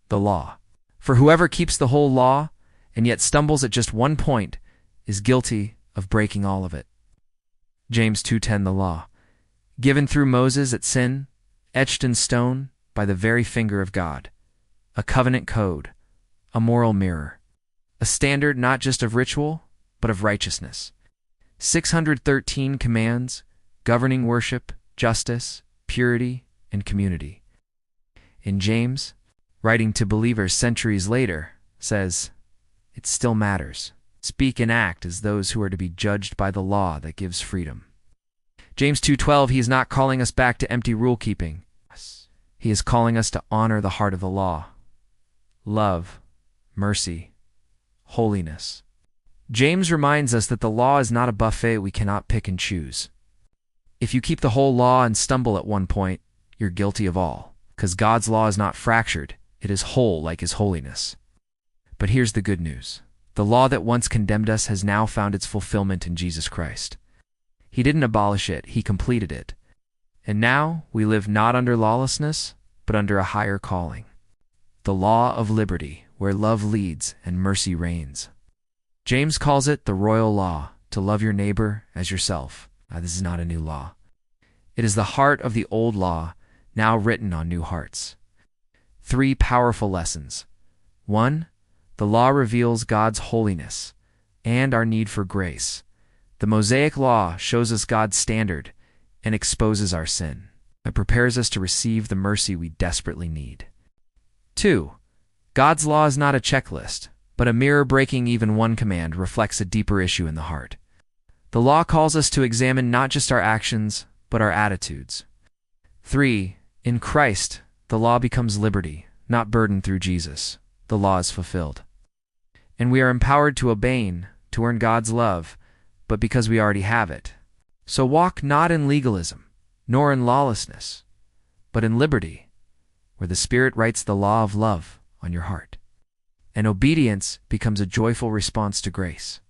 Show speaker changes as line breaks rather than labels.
the law. For whoever keeps the whole law and yet stumbles at just one point is guilty of breaking all of it. James 2:10 The law, given through Moses at sin, etched in stone by the very finger of God, a covenant code, a moral mirror, a standard not just of ritual, but of righteousness. 613 commands governing worship, justice, purity, and community. In James, writing to believers centuries later, says, "It still matters. Speak and act as those who are to be judged by the law that gives freedom." James 2:12, he is not calling us back to empty rule-keeping. He is calling us to honor the heart of the law. Love, mercy, holiness. James reminds us that the law is not a buffet we cannot pick and choose. If you keep the whole law and stumble at one point, you're guilty of all, because God's law is not fractured, it is whole like His holiness. But here's the good news. The law that once condemned us has now found its fulfillment in Jesus Christ. He didn't abolish it, He completed it. And now we live not under lawlessness, but under a higher calling. The law of liberty, where love leads and mercy reigns. James calls it the royal law, to love your neighbor as yourself. This is not a new law. It is the heart of the old law, now written on new hearts. 3 powerful lessons. 1. The law reveals God's holiness and our need for grace. The Mosaic Law shows us God's standard and exposes our sin. It prepares us to receive the mercy we desperately need. 2. God's law is not a checklist, but a mirror breaking even one command reflects a deeper issue in the heart. The law calls us to examine not just our actions, but our attitudes. 3. In Christ, the law becomes liberty, not burden through Jesus. The law is fulfilled. And we are empowered to obey, to earn God's love, but because we already have it. So walk not in legalism, nor in lawlessness, but in liberty, where the Spirit writes the law of love on your heart. And obedience becomes a joyful response to grace.